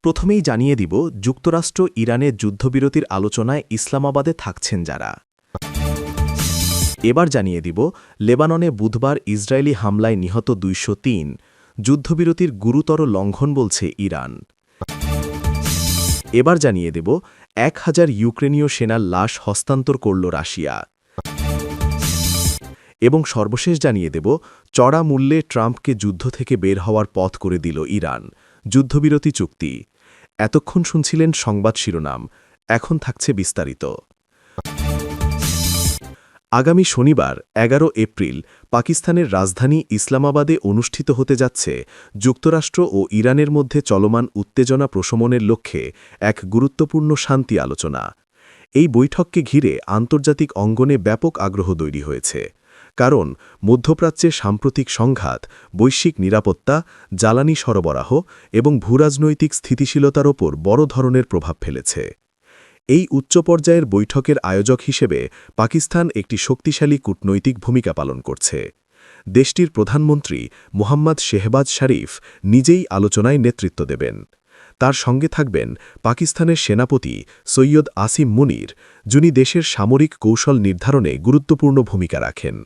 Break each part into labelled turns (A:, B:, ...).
A: প্রথমেই জানিয়ে দিব যুক্তরাষ্ট্র ইরানের যুদ্ধবিরতির আলোচনায় ইসলামাবাদে থাকছেন যারা। এবার জানিয়ে দিব লেবাননে বুধবার ইসরায়েলি হামলায় নিহত ২০৩, যুদ্ধবিরতির গুরুতর লঙ্ঘন বলছে ইরান। এবার জানিয়ে দেব ১,০০০ ইউক্রেনীয় সেনার লাশ হস্তান্তর করল রাশিয়া। এবং সর্বশেষ জানিয়ে দেব চড়া মূল্যে ট্রাম্পকে যুদ্ধ থেকে বের হওয়ার পথ করে দিল ইরান, যুদ্ধবিরতি চুক্তি। এতক্ষণ শুনছিলেন সংবাদ শিরোনাম, এখন থাকছে বিস্তারিত। আগামী শনিবার ১১ এপ্রিল পাকিস্তানের রাজধানী ইসলামাবাদে অনুষ্ঠিত হতে যাচ্ছে যুক্তরাষ্ট্র ও ইরানের মধ্যে চলমান উত্তেজনা প্রশমনের লক্ষ্যে এক গুরুত্বপূর্ণ শান্তি আলোচনা। এই বৈঠককে ঘিরে আন্তর্জাতিক অঙ্গনে ব্যাপক আগ্রহ তৈরি হয়েছে, কারণ মধ্যপ্রাচ্যে সাম্প্রতিক সংঘাত বৈশ্বিক নিরাপত্তা, জ্বালানি সরবরাহ এবং ভূরাজনৈতিক স্থিতিশীলতার ওপর বড় ধরনের প্রভাব ফেলেছে। এই উচ্চ পর্যায়ের বৈঠকের আয়োজক হিসেবে পাকিস্তান একটি শক্তিশালী কূটনৈতিক ভূমিকা পালন করছে। দেশটির প্রধানমন্ত্রী মোহাম্মদ শেহবাজ শরীফ নিজেই আলোচনায় নেতৃত্ব দেবেন। তার সঙ্গে থাকবেন পাকিস্তানের সেনাপতি সৈয়দ আসিম মুনির, যিনি দেশের সামরিক কৌশল নির্ধারণে গুরুত্বপূর্ণ ভূমিকা রাখেন।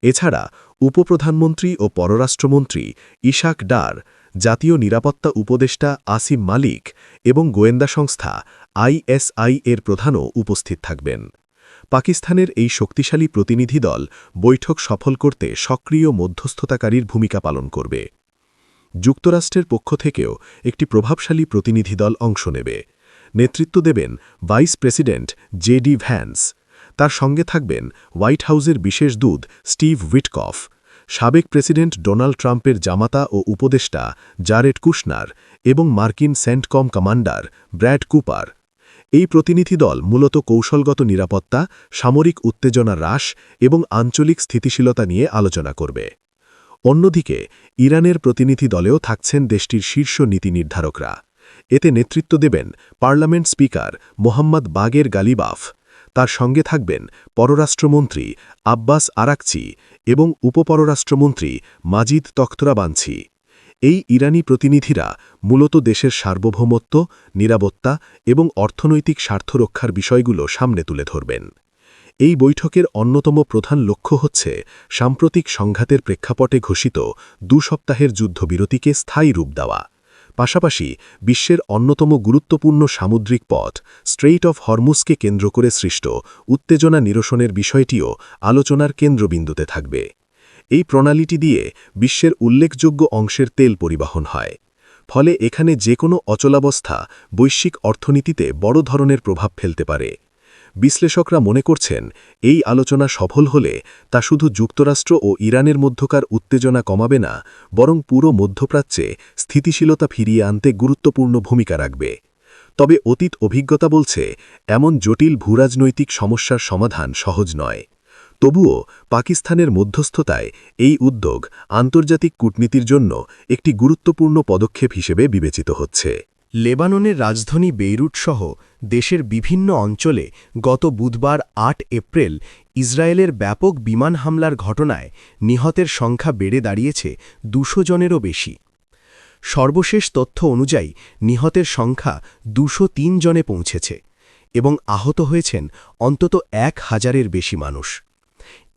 A: এছাড়া উপপ্রধানমন্ত্রী ও পররাষ্ট্রমন্ত্রী ইশাক ডার, জাতীয় নিরাপত্তা উপদেষ্টা আসিম মালিক এবং গোয়েন্দা সংস্থা আইএসআই এর প্রধানও উপস্থিত থাকবেন। পাকিস্তানের এই শক্তিশালী প্রতিনিধি দল বৈঠক সফল করতে সক্রিয় মধ্যস্থতাকারীর ভূমিকা পালন করবে। যুক্তরাষ্ট্রের পক্ষ থেকেও একটি প্রভাবশালী প্রতিনিধি দল অংশ নেবে। নেতৃত্ব দেবেন ভাইস প্রেসিডেন্ট জেডি ভ্যান্স। তার সঙ্গে থাকবেন হোয়াইট হাউসের বিশেষ দূত স্টিভ উইটকফ, সাবেক প্রেসিডেন্ট ডোনাল্ড ট্রাম্পের জামাতা ও উপদেষ্টা জারেড কুশনার এবং মার্কিন সেন্টকম কমান্ডার ব্র্যাড কুপার। এই প্রতিনিধি দল মূলত কৌশলগত নিরাপত্তা, সামরিক উত্তেজনা হ্রাস এবং আঞ্চলিক স্থিতিশীলতা নিয়ে আলোচনা করবে। অন্যদিকে ইরানের প্রতিনিধি দলেও থাকছেন দেশটির শীর্ষ নীতি নির্ধারকরা। এতে নেতৃত্ব দেবেন পার্লামেন্ট স্পিকার মোহাম্মদ বাগের গালিবাফ। তার সঙ্গে থাকবেন পররাষ্ট্রমন্ত্রী আব্বাস আরাকচি এবং উপপররাষ্ট্রমন্ত্রী মাজিদ তখতরাবানছি। এই ইরানি প্রতিনিধিরা মূলত দেশের সার্বভৌমত্ব, নিরাপত্তা এবং অর্থনৈতিক স্বার্থ রক্ষার বিষয়গুলো সামনে তুলে ধরবেন। এই বৈঠকের অন্যতম প্রধান লক্ষ্য হচ্ছে সাম্প্রতিক সংঘাতের প্রেক্ষাপটে ঘোষিত ২ সপ্তাহের যুদ্ধবিরতিকে স্থায়ী রূপ দেওয়া। পাশাপাশি বিশ্বের অন্যতম গুরুত্বপূর্ণ সামুদ্রিক পথ স্ট্রেইট অফ হরমুজকে কেন্দ্র করে সৃষ্ট উত্তেজনা নিরসনের বিষয়টিও আলোচনার কেন্দ্রবিন্দুতে থাকবে। এই প্রণালীটি দিয়ে বিশ্বের উল্লেখযোগ্য অংশের তেল পরিবহন হয়। ফলে এখানে যে কোনো অচলাবস্থা বৈশ্বিক অর্থনীতিতে বড় ধরনের প্রভাব ফেলতে পারে। বিশ্লেষকরা মনে করছেন, এই আলোচনা সফল হলে তা শুধু যুক্তরাষ্ট্র ও ইরানের মধ্যকার উত্তেজনা কমাবে না, বরং পুরো মধ্যপ্রাচ্যে স্থিতিশীলতা ফিরিয়ে আনতে গুরুত্বপূর্ণ ভূমিকা রাখবে। তবে অতীত অভিজ্ঞতা বলছে, এমন জটিল ভূরাজনৈতিক সমস্যার সমাধান সহজ নয়। তবুও পাকিস্তানের মধ্যস্থতায় এই উদ্যোগ আন্তর্জাতিক কূটনীতির জন্য একটি গুরুত্বপূর্ণ পদক্ষেপ হিসেবে বিবেচিত হচ্ছে।
B: লেবাননের রাজধানী বেইরুট সহ দেশের বিভিন্ন অঞ্চলে গত বুধবার ৮ এপ্রিল ইসরায়েলের ব্যাপক বিমান হামলার ঘটনায় নিহতের সংখ্যা বেড়ে দাঁড়িয়েছে ২০০ জনেরও বেশি। সর্বশেষ তথ্য অনুযায়ী নিহতের সংখ্যা ২০৩ জনে পৌঁছেছে এবং আহত হয়েছেন অন্তত ১,০০০-এর বেশি মানুষ।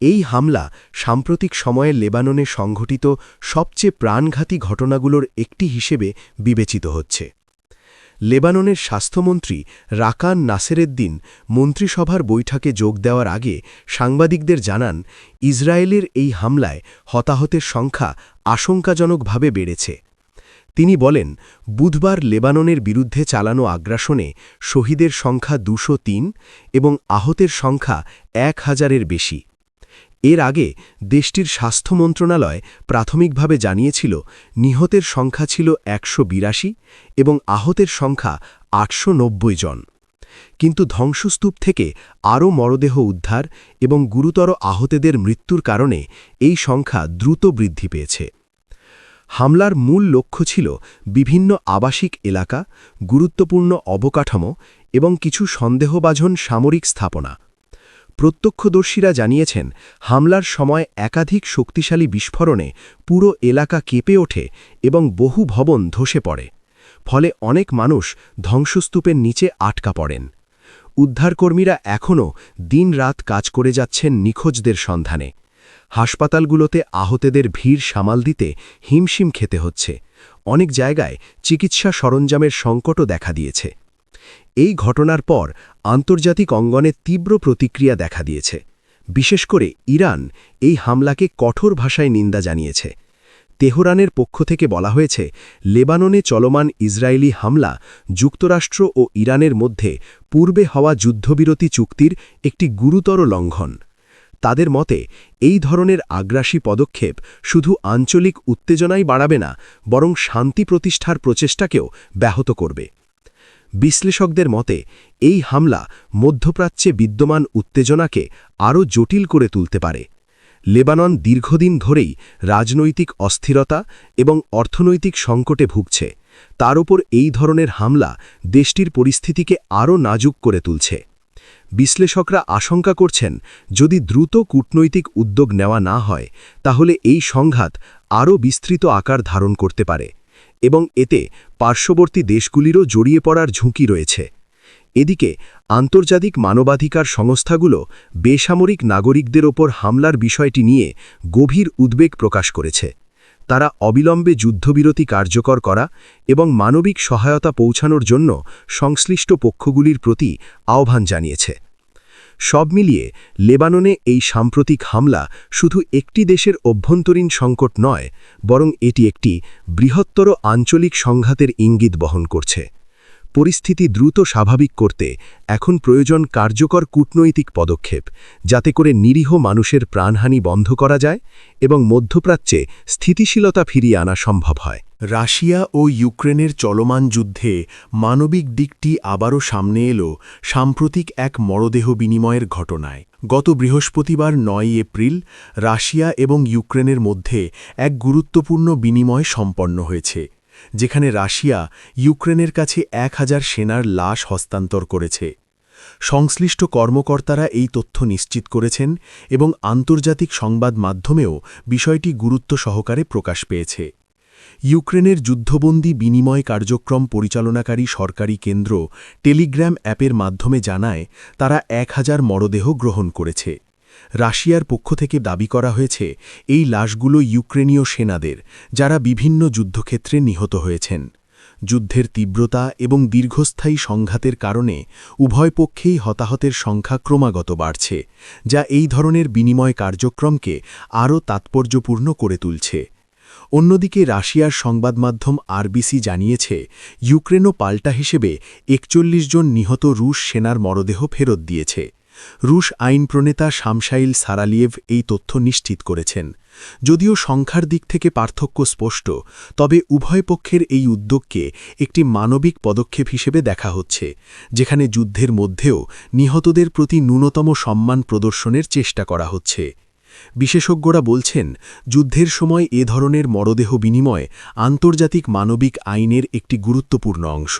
B: এই হামলা সাম্প্রতিক সময়ে লেবাননে সংঘটিত সবচেয়ে প্রাণঘাতী ঘটনাগুলোর একটি হিসেবে বিবেচিত হচ্ছে। লেবাননের স্বাস্থ্যমন্ত্রী রাকান নাসেরেদ্দিন মন্ত্রিসভার বৈঠকে যোগ দেওয়ার আগে সাংবাদিকদের জানান, ইসরায়েলের এই হামলায় হতাহতের সংখ্যা আশঙ্কাজনকভাবে বেড়েছে। তিনি বলেন, বুধবার লেবাননের বিরুদ্ধে চালানো আগ্রাসনে শহীদের সংখ্যা ২০৩ এবং আহতের সংখ্যা ১,০০০-এর বেশি। এর আগে দেশটির স্বাস্থ্য মন্ত্রণালয় প্রাথমিকভাবে জানিয়েছিল নিহতের সংখ্যা ছিল ১৮২ এবং আহতের সংখ্যা ৮৯০ জন। কিন্তু ধ্বংসস্তূপ থেকে আরও মরদেহ উদ্ধার এবং গুরুতর আহতদের মৃত্যুর কারণে এই সংখ্যা দ্রুত বৃদ্ধি পেয়েছে। হামলার মূল লক্ষ্য ছিল বিভিন্ন আবাসিক এলাকা, গুরুত্বপূর্ণ অবকাঠামো এবং কিছু সন্দেহভাজন সামরিক স্থাপনা। প্রত্যক্ষদর্শীরা জানিয়েছেন, হামলার সময় একাধিক শক্তিশালী বিস্ফোরণে পুরো এলাকা কেঁপে ওঠে এবং বহু ভবন ধসে পড়ে। ফলে অনেক মানুষ ধ্বংসস্তূপের নিচে আটকা পড়েন। উদ্ধারকর্মীরা এখনও দিনরাত কাজ করে যাচ্ছেন নিখোঁজদের সন্ধানে। হাসপাতালগুলোতে আহতদের ভিড় সামাল দিতে হিমশিম খেতে হচ্ছে। অনেক জায়গায় চিকিৎসা সরঞ্জামের সংকটও দেখা দিয়েছে। এই ঘটনার পর আন্তর্জাতিক অঙ্গনে তীব্র প্রতিক্রিয়া দেখা দিয়েছে। বিশেষ করে ইরান এই হামলাকে কঠোর ভাষায় নিন্দা জানিয়েছে। তেহরানের পক্ষ থেকে বলা হয়েছে, লেবাননে চলমান ইসরায়েলি হামলা যুক্তরাষ্ট্র ও ইরানের মধ্যে পূর্বে হওয়া যুদ্ধবিরতি চুক্তির একটি গুরুতর লঙ্ঘন। তাদের মতে এই ধরনের আগ্রাসী পদক্ষেপ শুধু আঞ্চলিক উত্তেজনাই বাড়াবে না, বরং শান্তি প্রতিষ্ঠার প্রচেষ্টাকেও ব্যাহত করবে। বিশ্লেষকদের মতে এই হামলা মধ্যপ্রাচ্যে বিদ্যমান উত্তেজনাকে আরও জটিল করে তুলতে পারে। লেবানন দীর্ঘদিন ধরেই রাজনৈতিক অস্থিরতা এবং অর্থনৈতিক সংকটে ভুগছে। তার উপর এই ধরনের হামলা দেশটির পরিস্থিতিকে আরও নাজুক করে তুলছে। বিশ্লেষকরা আশঙ্কা করছেন, যদি দ্রুত কূটনৈতিক উদ্যোগ নেওয়া না হয় তাহলে এই সংঘাত আরও বিস্তৃত আকার ধারণ করতে পারে এবং এতে পার্শ্ববর্তী দেশগুলিরও জড়িয়ে পড়ার ঝুঁকি রয়েছে। এদিকে আন্তর্জাতিক মানবাধিকার সংস্থাগুলো বেসামরিক নাগরিকদের ওপর হামলার বিষয়টি নিয়ে গভীর উদ্বেগ প্রকাশ করেছে। তারা অবিলম্বে যুদ্ধবিরতি কার্যকর করা এবং মানবিক সহায়তা পৌঁছানোর জন্য সংশ্লিষ্ট পক্ষগুলির প্রতি আহ্বান জানিয়েছে। সব মিলিয়ে লেবাননে এই সাম্প্রতিক হামলা শুধু একটি দেশের অভ্যন্তরীণ সংকট নয়, বরং এটি একটি বৃহত্তর আঞ্চলিক সংঘাতের ইঙ্গিত বহন করছে। পরিস্থিতি দ্রুত স্বাভাবিক করতে এখন প্রয়োজন কার্যকর কূটনৈতিক পদক্ষেপ, যাতে করে নিরীহ মানুষের প্রাণহানি বন্ধ করা যায় এবং মধ্যপ্রাচ্যে স্থিতিশীলতা ফিরিয়ে আনা সম্ভব হয়।
C: রাশিয়া ও ইউক্রেনের চলমান যুদ্ধে মানবিক দিকটি আবারও সামনে এলো সাম্প্রতিক এক মরদেহ বিনিময়ের ঘটনায়। গত বৃহস্পতিবার ৯ এপ্রিল রাশিয়া এবং ইউক্রেনের মধ্যে এক গুরুত্বপূর্ণ বিনিময় সম্পন্ন হয়েছে, যেখানে রাশিয়া ইউক্রেনের কাছে ১,০০০ সেনার লাশ হস্তান্তর করেছে। সংশ্লিষ্ট কর্মকর্তারা এই তথ্য নিশ্চিত করেছেন এবং আন্তর্জাতিক সংবাদ মাধ্যমেও বিষয়টি গুরুত্ব সহকারে প্রকাশ পেয়েছে। ইউক্রেনের যুদ্ধবন্দী বিনিময় কার্যক্রম পরিচালনাকারী সরকারি কেন্দ্র টেলিগ্রাম অ্যাপের মাধ্যমে জানায়, তারা ১,০০০ মরদেহ গ্রহণ করেছে। রাশিয়ার পক্ষ থেকে দাবি করা হয়েছে, এই লাশগুলো ইউক্রেনীয় সেনাদের, যারা বিভিন্ন যুদ্ধক্ষেত্রে নিহত হয়েছেন। যুদ্ধের তীব্রতা এবং দীর্ঘস্থায়ী সংঘাতের কারণে উভয় পক্ষেই হতাহতের সংখ্যা ক্রমাগত বাড়ছে, যা এই ধরনের বিনিময় কার্যক্রমকে আরও তাৎপর্যপূর্ণ করে তুলছে। অন্যদিকে রাশিয়ার সংবাদমাধ্যম আরবিসি জানিয়েছে, ইউক্রেনও পাল্টা হিসেবে ৪১ জন নিহত রুশ সেনার মরদেহ ফেরত দিয়েছে। রুশ আইন প্রণেতা শামশাইল সারালিয়েভ এই তথ্য নিশ্চিত করেছেন। যদিও সংখ্যার দিক থেকে পার্থক্য স্পষ্ট, তবে উভয় পক্ষের এই উদ্যোগকে একটি মানবিক পদক্ষেপ হিসেবে দেখা হচ্ছে, যেখানে যুদ্ধের মধ্যেও নিহতদের প্রতি ন্যূনতম সম্মান প্রদর্শনের চেষ্টা করা হচ্ছে। বিশেষজ্ঞরা বলছেন, যুদ্ধের সময় এ ধরনের মরদেহ বিনিময় আন্তর্জাতিক মানবিক আইনের একটি গুরুত্বপূর্ণ অংশ।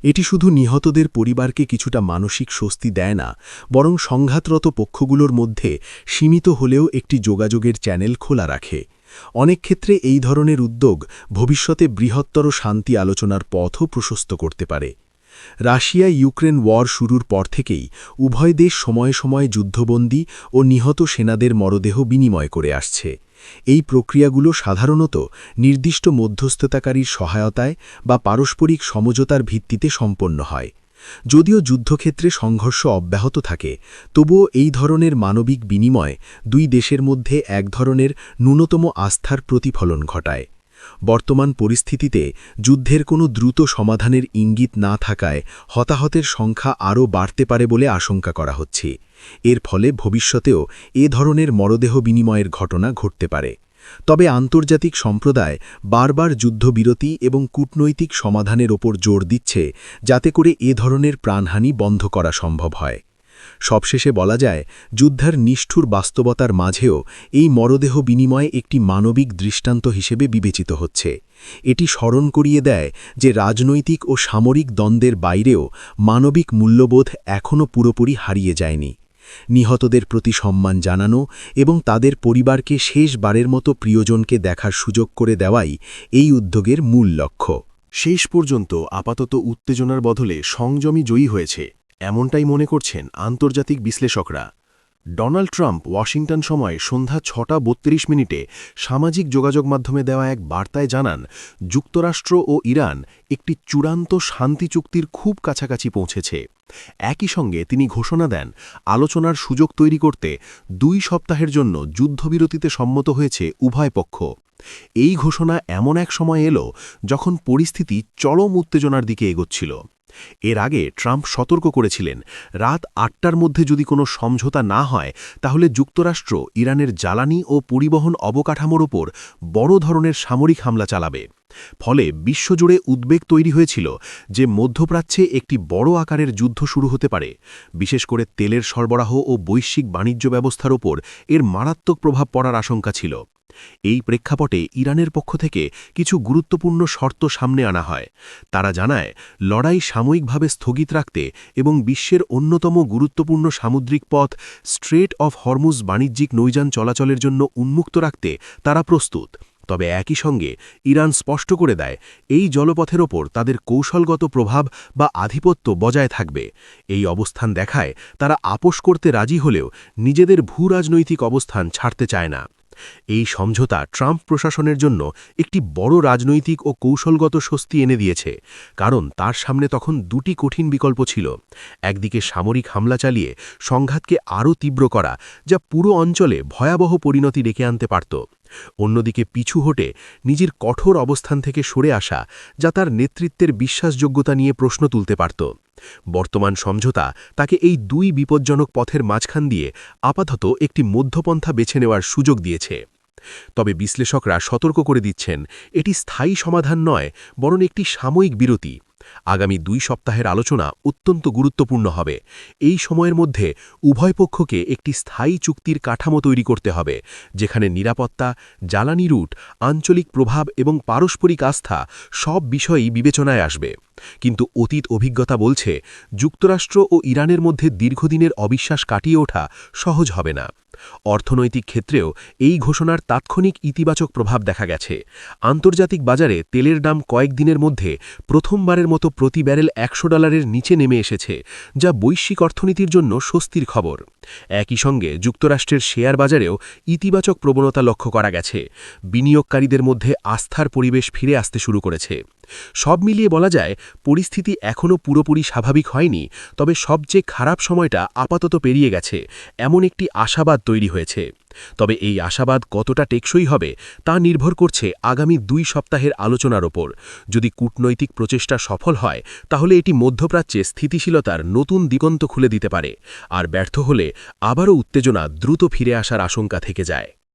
C: এটি শুধু নিহতদের পরিবারকে কিছুটা মানসিক স্বস্তি দেয় না, বরং সংঘাতরত পক্ষগুলোর মধ্যে সীমিত হলেও একটি যোগাযোগের চ্যানেল খোলা রাখে। অনেক ক্ষেত্রে এই ধরনের উদ্যোগ ভবিষ্যতে বৃহত্তর শান্তি আলোচনার পথও প্রশস্ত করতে পারে। রাশিয়া ইউক্রেন ওয়ার শুরুর পর থেকেই উভয় দেশ সময়ে সময়ে যুদ্ধবন্দী ও নিহত সেনাদের মরদেহ বিনিময় করে আসছে। এই প্রক্রিয়াগুলো সাধারণত নির্দিষ্ট মধ্যস্থতাকারীর সহায়তায় বা পারস্পরিক সমঝোতার ভিত্তিতে সম্পন্ন হয়। যদিও যুদ্ধক্ষেত্রে সংঘর্ষ অব্যাহত থাকে, তবুও এই ধরনের মানবিক বিনিময় দুই দেশের মধ্যে এক ধরনের ন্যূনতম আস্থার প্রতিফলন ঘটায়। বর্তমান পরিস্থিতিতে যুদ্ধের কোনো দ্রুত সমাধানের ইঙ্গিত না থাকায় হতাহতের সংখ্যা আরও বাড়তে পারে বলে আশঙ্কা করা হচ্ছে। এর ফলে ভবিষ্যতেও এ ধরনের মরদেহ বিনিময়ের ঘটনা ঘটতে পারে। তবে আন্তর্জাতিক সম্প্রদায় বারবার যুদ্ধবিরতি এবং কূটনৈতিক সমাধানের ওপর জোর দিচ্ছে, যাতে করে এ ধরনের প্রাণহানি বন্ধ করা সম্ভব হয়। সবশেষে বলা যায়, যুদ্ধের নিষ্ঠুর বাস্তবতার মাঝেও এই মরদেহ বিনিময় একটি মানবিক দৃষ্টান্ত হিসেবে বিবেচিত হচ্ছে। এটি স্মরণ করিয়ে দেয় যে রাজনৈতিক ও সামরিক দ্বন্দ্বের বাইরেও মানবিক মূল্যবোধ এখনও পুরোপুরি হারিয়ে যায়নি। নিহতদের প্রতি সম্মান জানানো এবং তাদের পরিবারকে শেষবারের মতো প্রিয়জনকে দেখার সুযোগ করে দেওয়াই এই উদ্যোগের মূল লক্ষ্য। শেষ পর্যন্ত আপাতত উত্তেজনার বদলে সংযমই জয়ী হয়েছে, এমনটাই মনে করছেন আন্তর্জাতিক বিশ্লেষকরা। ডোনাল্ড ট্রাম্প ওয়াশিংটন সময় সন্ধ্যা ৬:৩২ সামাজিক যোগাযোগ মাধ্যমে দেওয়া এক বার্তায় জানান, যুক্তরাষ্ট্র ও ইরান একটি চূড়ান্ত শান্তি চুক্তির খুব কাছাকাছি পৌঁছেছে। একই সঙ্গে তিনি ঘোষণা দেন, আলোচনার সুযোগ তৈরি করতে ২ সপ্তাহের জন্য যুদ্ধবিরতিতে সম্মত হয়েছে উভয় পক্ষ। এই ঘোষণা এমন এক সময় এলো যখন পরিস্থিতি চরম উত্তেজনার দিকে এগোচ্ছিল। এর আগে ট্রাম্প সতর্ক করেছিলেন, রাত ৮টার মধ্যে যদি কোনো সমঝোতা না হয় তাহলে যুক্তরাষ্ট্র ইরানের জ্বালানি ও পরিবহন অবকাঠামোর ওপর বড় ধরনের সামরিক হামলা চালাবে। ফলে বিশ্বজুড়ে উদ্বেগ তৈরি হয়েছিল যে মধ্যপ্রাচ্যে একটি বড় আকারের যুদ্ধ শুরু হতে পারে। বিশেষ করে তেলের সরবরাহ ও বৈশ্বিক বাণিজ্য ব্যবস্থার ওপর এর মারাত্মক প্রভাব পড়ার আশঙ্কা ছিল। এই প্রেক্ষাপটে ইরানের পক্ষ থেকে কিছু গুরুত্বপূর্ণ শর্ত সামনে আনা হয়। তারা জানায়, লড়াই সাময়িকভাবে স্থগিত রাখতে এবং বিশ্বের অন্যতম গুরুত্বপূর্ণ সামুদ্রিক পথ স্ট্রেট অফ হরমুজ বাণিজ্যিক নৌযান চলাচলের জন্য উন্মুক্ত রাখতে তারা প্রস্তুত। তবে একই সঙ্গে ইরান স্পষ্ট করে দেয়, এই জলপথের ওপর তাদের কৌশলগত প্রভাব বা আধিপত্য বজায় থাকবে। এই অবস্থান দেখায় তারা আপোস করতে রাজি হলেও নিজেদের ভূরাজনৈতিক অবস্থান ছাড়তে চায় না। এই সমঝোতা ট্রাম্প প্রশাসনের জন্য একটি বড় রাজনৈতিক ও কৌশলগত স্বস্তি এনে দিয়েছে, কারণ তার সামনে তখন ২টি কঠিন বিকল্প ছিল। একদিকে সামরিক হামলা চালিয়ে সংঘাতকে আরও তীব্র করা, যা পুরো অঞ্চলে ভয়াবহ পরিণতি ডেকে আনতে পারত। অন্যদিকে পিছু হটে নিজের কঠোর অবস্থান থেকে সরে আসা, যা তার নেতৃত্বের বিশ্বাসযোগ্যতা নিয়ে প্রশ্ন তুলতে পারত। বর্তমান সমঝোতা তাকে এই ২ বিপজ্জনক পথের মাঝখান দিয়ে আপাতত একটি মধ্যপন্থা বেছে নেওয়ার সুযোগ দিয়েছে। তবে বিশ্লেষকরা সতর্ক করে দিচ্ছেন, এটি স্থায়ী সমাধান নয়, বরং একটি সাময়িক বিরতি। আগামী ২ সপ্তাহের আলোচনা অত্যন্ত গুরুত্বপূর্ণ হবে। এই সময়ের মধ্যে উভয় পক্ষকে একটি স্থায়ী চুক্তির কাঠামো তৈরি করতে হবে, যেখানে নিরাপত্তা, জ্বালানি রুট, আঞ্চলিক প্রভাব এবং পারস্পরিক আস্থা সব বিষয়ই বিবেচনায় আসবে। কিন্তু অতীত অভিজ্ঞতা বলছে, যুক্তরাষ্ট্র ও ইরানের মধ্যে দীর্ঘদিনের অবিশ্বাস কাটিয়ে ওঠা সহজ হবে না। অর্থনৈতিক ক্ষেত্রেও এই ঘোষণার তাৎক্ষণিক ইতিবাচক প্রভাব দেখা গেছে। আন্তর্জাতিক বাজারে তেলের দাম কয়েকদিনের মধ্যে প্রথমবারের মতো প্রতি ব্যারেল $১০০ নিচে নেমে এসেছে, যা বৈশ্বিক অর্থনীতির জন্য স্বস্তির খবর। একই সঙ্গে যুক্তরাষ্ট্রের শেয়ার বাজারেও ইতিবাচক প্রবণতা লক্ষ্য করা গেছে। বিনিয়োগকারীদের মধ্যে আস্থার পরিবেশ ফিরে আসতে শুরু করেছে। সব মিলিয়ে বলা যায়, পরিস্থিতি এখনও পুরোপুরি স্বাভাবিক হয়নি, তবে সবচেয়ে খারাপ সময়টা আপাতত পেরিয়ে গেছে, এমন একটি আশাবাদ তৈরি হয়েছে। তবে এই আশাবাদ কতটা টেকসই হবে তা নির্ভর করছে আগামী ২ সপ্তাহের আলোচনার ওপর। যদি কূটনৈতিক প্রচেষ্টা সফল হয় তাহলে এটি মধ্যপ্রাচ্যে স্থিতিশীলতার নতুন দিগন্ত খুলে দিতে পারে, আর ব্যর্থ হলে আবারও উত্তেজনা দ্রুত ফিরে আসার আশঙ্কা থেকে যায়।